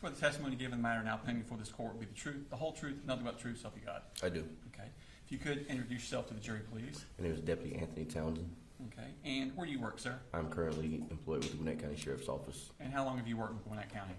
Swear the testimony given in the matter now pending before this court will be the truth, the whole truth, nothing but the truth, so help you God. I do. Okay. If you could introduce yourself to the jury, please. My name is Deputy Anthony Townsen. Okay. And where do you work, sir? I'm currently employed with the Gwinnett County Sheriff's Office. And how long have you worked with Gwinnett County?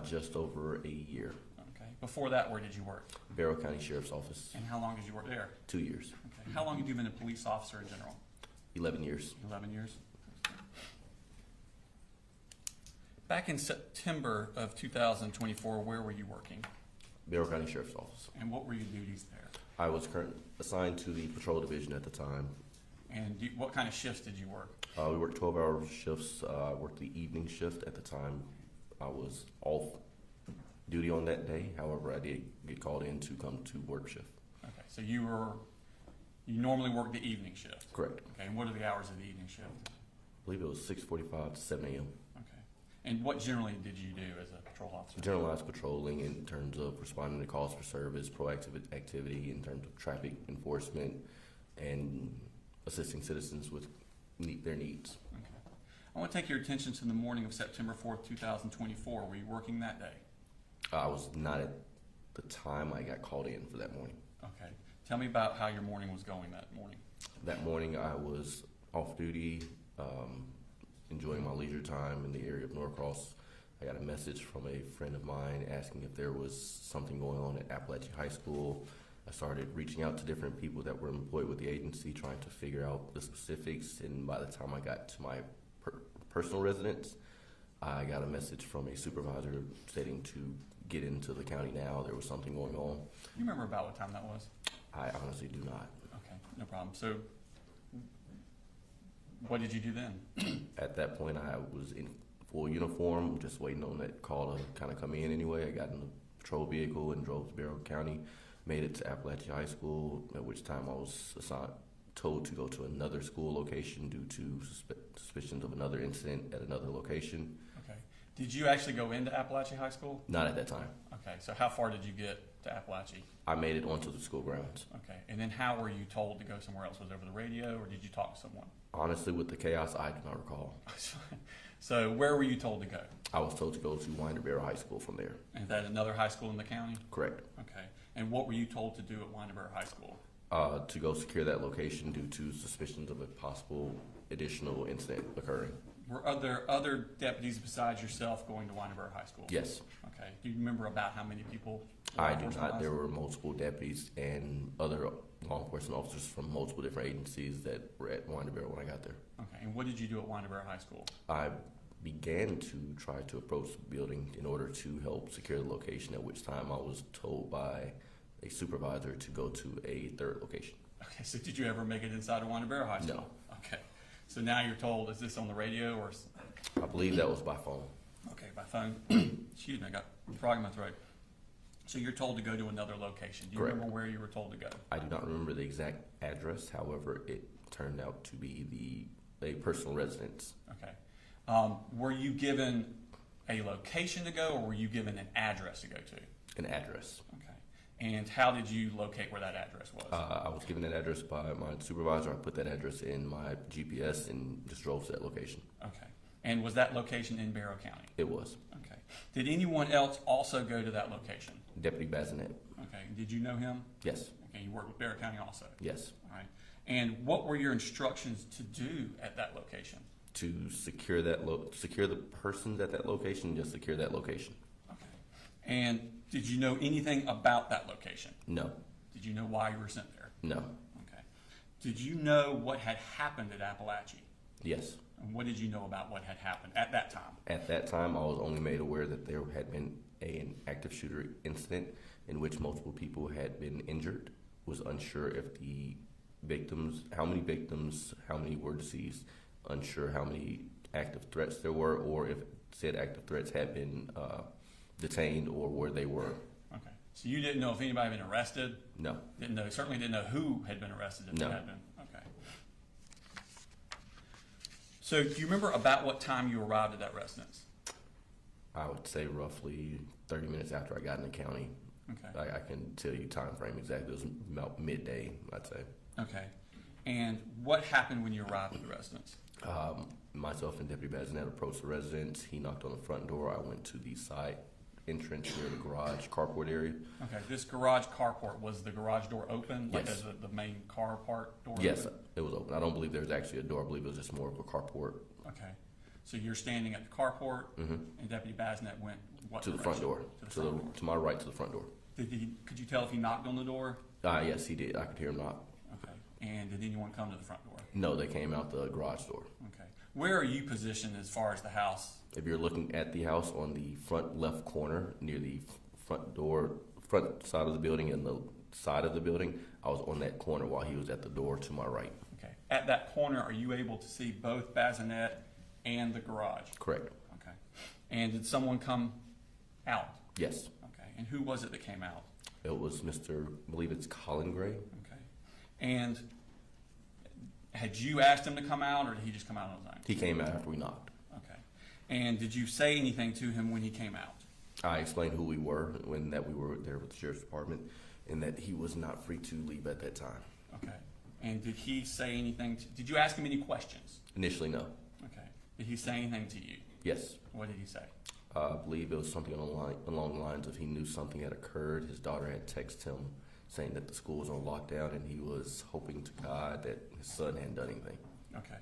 Just over a year. Okay. Before that, where did you work? Barrow County Sheriff's Office. And how long did you work there? 2 years. Okay. How long have you been a police officer in general? 11 years. 11 years. Back in September of 2024, where were you working? Barrow County Sheriff's Office. And what were your duties there? I was assigned to the patrol division at the time. And what kind of shifts did you work? We worked 12-hour shifts. I worked the evening shift at the time. I was off duty on that day. However, I did get called in to come to work shift. Okay, so you normally work the evening shift? Correct. Okay, and what are the hours of the evening shift? I believe it was 6:45 to 7 a.m. Okay, and what generally did you do as a patrol officer? Generalized patrolling in terms of responding to calls for service, proactive activity in terms of traffic enforcement, and assisting citizens with their needs. Okay. I want to take your attention to the morning of September 4th, 2024. Were you working that day? I was not at the time I got called in for that morning. Okay. Tell me about how your morning was going that morning. That morning I was off duty, enjoying my leisure time in the area of Norcross. I got a message from a friend of mine asking if there was something going on at Apalachee High School. I started reaching out to different people that were employed with the agency, trying to figure out the specifics, and by the time I got to my personal residence, I got a message from a supervisor stating to get into the county now. There was something going on. You remember about what time that was? I honestly do not. Okay, no problem. So what did you do then? At that point, I was in full uniform, just waiting on that call to kind of come in anyway. I got in the patrol vehicle and drove to Barrow County, made it to Apalachee High School, at which time I was told to go to another school location due to suspicions of another incident at another location. Okay. Did you actually go into Apalachee High School? Not at that time. Okay, so how far did you get to Apalachee? I made it onto the school grounds. Okay, and then how were you told to go somewhere else? Was it over the radio, or did you talk to someone? Honestly, with the chaos, I do not recall. So where were you told to go? I was told to go to Winder Barrow High School from there. And is that another high school in the county? Correct. Okay, and what were you told to do at Winder Barrow High School? To go secure that location due to suspicions of a possible additional incident occurring. Were there other deputies besides yourself going to Winder Barrow High School? Yes. Okay. Do you remember about how many people? I do not. There were multiple deputies and other law enforcement officers from multiple different agencies that were at Winder Barrow when I got there. Okay. And what did you do at Winder Barrow High School? I began to try to approach the building in order to help secure the location, at which time I was told by a supervisor to go to a third location. Okay. So did you ever make it inside of Winder Barrow High School? No. Okay. So now you're told, is this on the radio or? I believe that was by phone. Okay, by phone. Excuse me, I got a frog in my throat. So you're told to go to another location. Do you Correct. remember where you were told to go? I do not remember the exact address. However, it turned out to be a personal residence. Okay. Were you given a location to go, or were you given an address to go to? An address. Okay. And how did you locate where that address was? I was given that address by my supervisor. I put that address in my GPS and just drove to that location. Okay. And was that location in Barrow County? It was. Okay. Did anyone else also go to that location? Deputy Bazinet. Okay. Did you know him? Yes. Okay. You worked with Barrow County also? Yes. All right. And what were your instructions to do at that location? To secure secure the persons at that location, just secure that location. Okay. And did you know anything about that location? No. Did you know why you were sent there? No. Okay. Did you know what had happened at Apalachee? Yes. And what did you know about what had happened at that time? At that time, I was only made aware that there had been an active shooter incident in which multiple people had been injured. Was unsure if the victims, how many were deceased, unsure how many active threats there were, or if said active threats had been detained or where they were. Okay. So you didn't know if anybody had been arrested? No. Didn't know. Certainly didn't know who had been arrested if No. they had been. Okay. So do you remember about what time you arrived at that residence? I would say roughly 30 minutes after I got in the county. Okay. I can tell you time frame exactly. It was about midday, I'd say. Okay. And what happened when you arrived at the residence? Myself and Deputy Bazinet approached the residence. He knocked on the front door. I went to the side entrance near the garage carport area. Okay, this garage carport, was the garage door open? Like Yes. the main car part door? Yes, open? it was open. I don't believe there was actually a door. I believe it was just more of a carport. Okay, so you're standing at the carport, Mhm. and Deputy Basnet went what To the front direction? door. To the To front door. to my right, to the front door. Could you tell if he knocked on the door? Yes, he did. I could hear him knock. Okay, and did anyone come to the front door? No, they came out the garage door. Okay, where are you positioned as far as the house? If you're looking at the house on the front left corner near the front door, front side of the building and the side of the building, I was on that corner while he was at the door to my right. Okay, at that corner, are you able to see both Bazinet and the garage? Correct. Okay, and did someone come out? Yes. Okay, and who was it that came out? It was Mr. I believe it's Colin Gray. Okay, and had you asked him to come out, or did he just come out on his own? He came out after we knocked. Okay, and did you say anything to him when he came out? I explained who we were when that we were there with the sheriff's department and that he was not free to leave at that time. Okay, and did he say anything, did you ask him any questions? Initially, no. Okay, did he say anything to you? Yes. What did he say? I believe it was something along the lines of he knew something had occurred. His daughter had texted him saying that the school was on lockdown and he was hoping to God that his son hadn't done anything. Okay,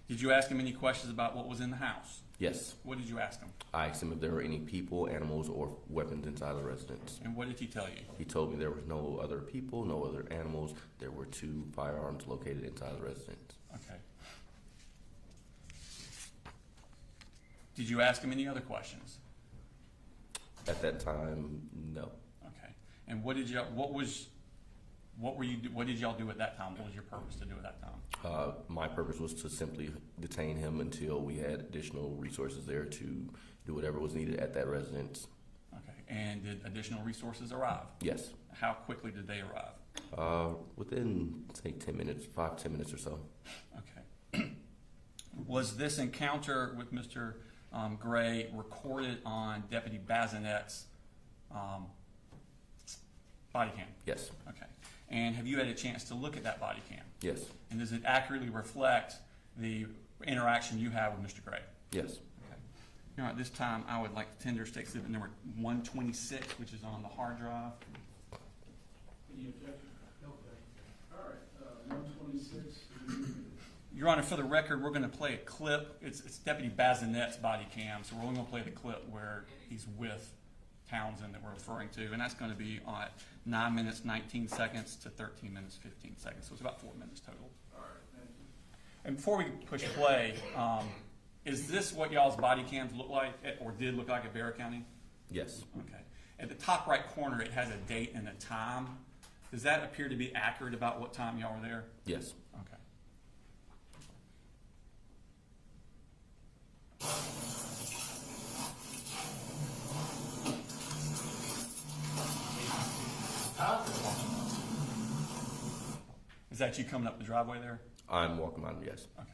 did you ask him any questions about what was in the house? Yes. What did you ask him? I asked him if there were any people, animals, or weapons inside the residence. And what did he tell you? He told me there was no other people, no other animals. There were 2 firearms located inside the residence. Okay. Did you ask him any other questions? At that time, no. Okay. And what did y'all do at that time? What was your purpose to do at that time? My purpose was to simply detain him until we had additional resources there to do whatever was needed at that residence. Okay. And did additional resources arrive? Yes. How quickly did they arrive? Within, say, 10 minutes, 5-10 minutes or so. Okay. Was this encounter with Mr. Gray recorded on Deputy Bazinet's body cam? Yes. Okay. And have you had a chance to look at that body cam? Yes. And does it accurately reflect the interaction you have with Mr. Gray? Yes. Okay. You know, at this time, I would like to tender state exhibit number 126, which is on the hard drive. Any objection? Okay. All right, 126. Your Honor, for the record, we're going to play a clip. It's Deputy Bazinet's body cam, so we're only going to play the clip where he's with Townsen that we're referring to, and that's going to be at 9 minutes, 19 seconds to 13 minutes, 15 seconds. So it's about 4 minutes total. All right, thank you. And before we push play, is this what y'all's body cams look like, or did look like at Bear County? Yes. Okay. At the top right corner, it has a date and a time. Does that appear to be accurate about what time y'all were there? Yes. Okay. Is that you coming up the driveway there? I'm walking by him, yes. Okay.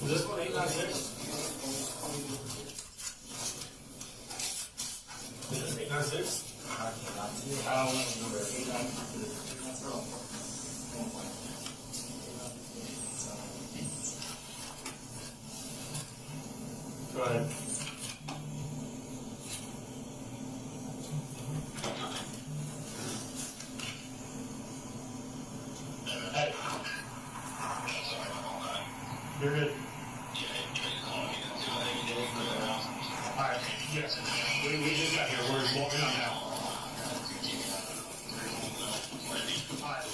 Is this one 896? Is this 896? Go ahead. Hey. You're good. Alright, yes. We just got here. We're walking on now. Alright.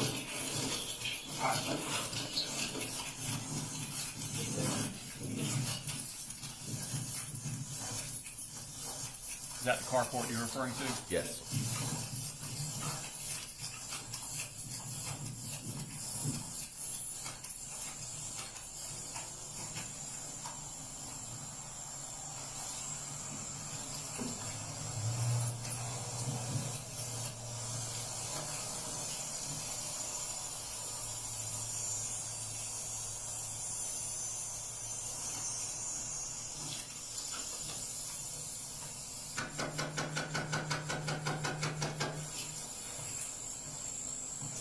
Alright. Is that the carport you're referring to? Yes.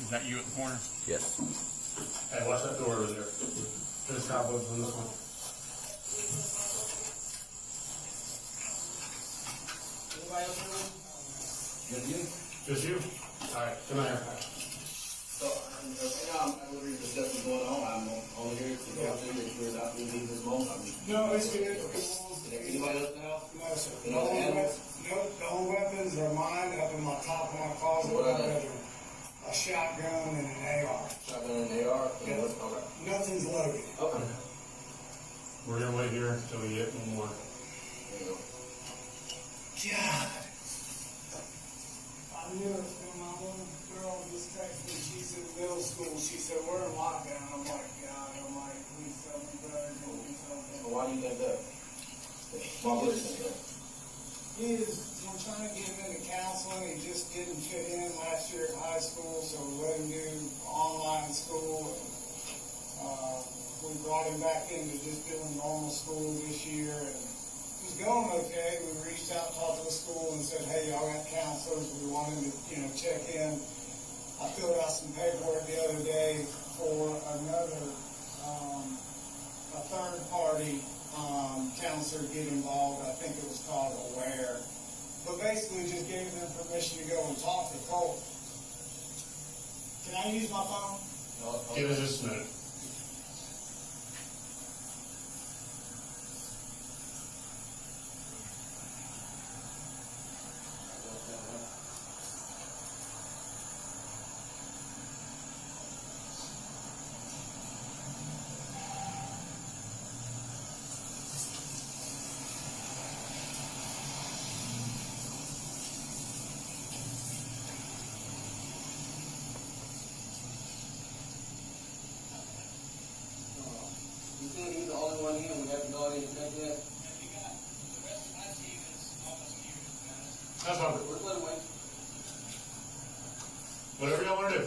Is that you at the corner? Yes. Hey, watch that door over there. There's cobwebs on this one. anybody else here? Just you? Just you? All right, come on here. So, right now, I'm literally discussing what's going on. I'm only here to go through make sure that we leave this moment. No, it's good. Anybody else now? No, sir. You know, the animals? The whole weapons are mine up in my top of my closet. What are they? A shotgun and an AR. Shotgun and AR? Yeah. Okay. Nothing's loaded. Okay. We're gonna wait here until we get one more. There you go. God. I knew it was my little girl just texted me. She's in middle school. She said, we're in lockdown. I'm like, God, I'm like, please tell me better. Please tell me So why do you think that? Why would you think that? I'm trying to get him into counseling. He just didn't fit in last year at high school, so we let him do online school. We brought him back into just doing normal school this year, and he was going okay. We reached out, talked to the school, and said, "Hey, y'all got counselors. We want him to, check in." I filled out some paperwork the other day for another, a third party counselor to get involved. I think it was called Aware. But basically just gave them permission to go and talk to Colt. Can I use my phone? Give us just a minute. You think he's the only one here and we have to go in and check that? That's fine. Let's let him wait. Whatever y'all wanna do.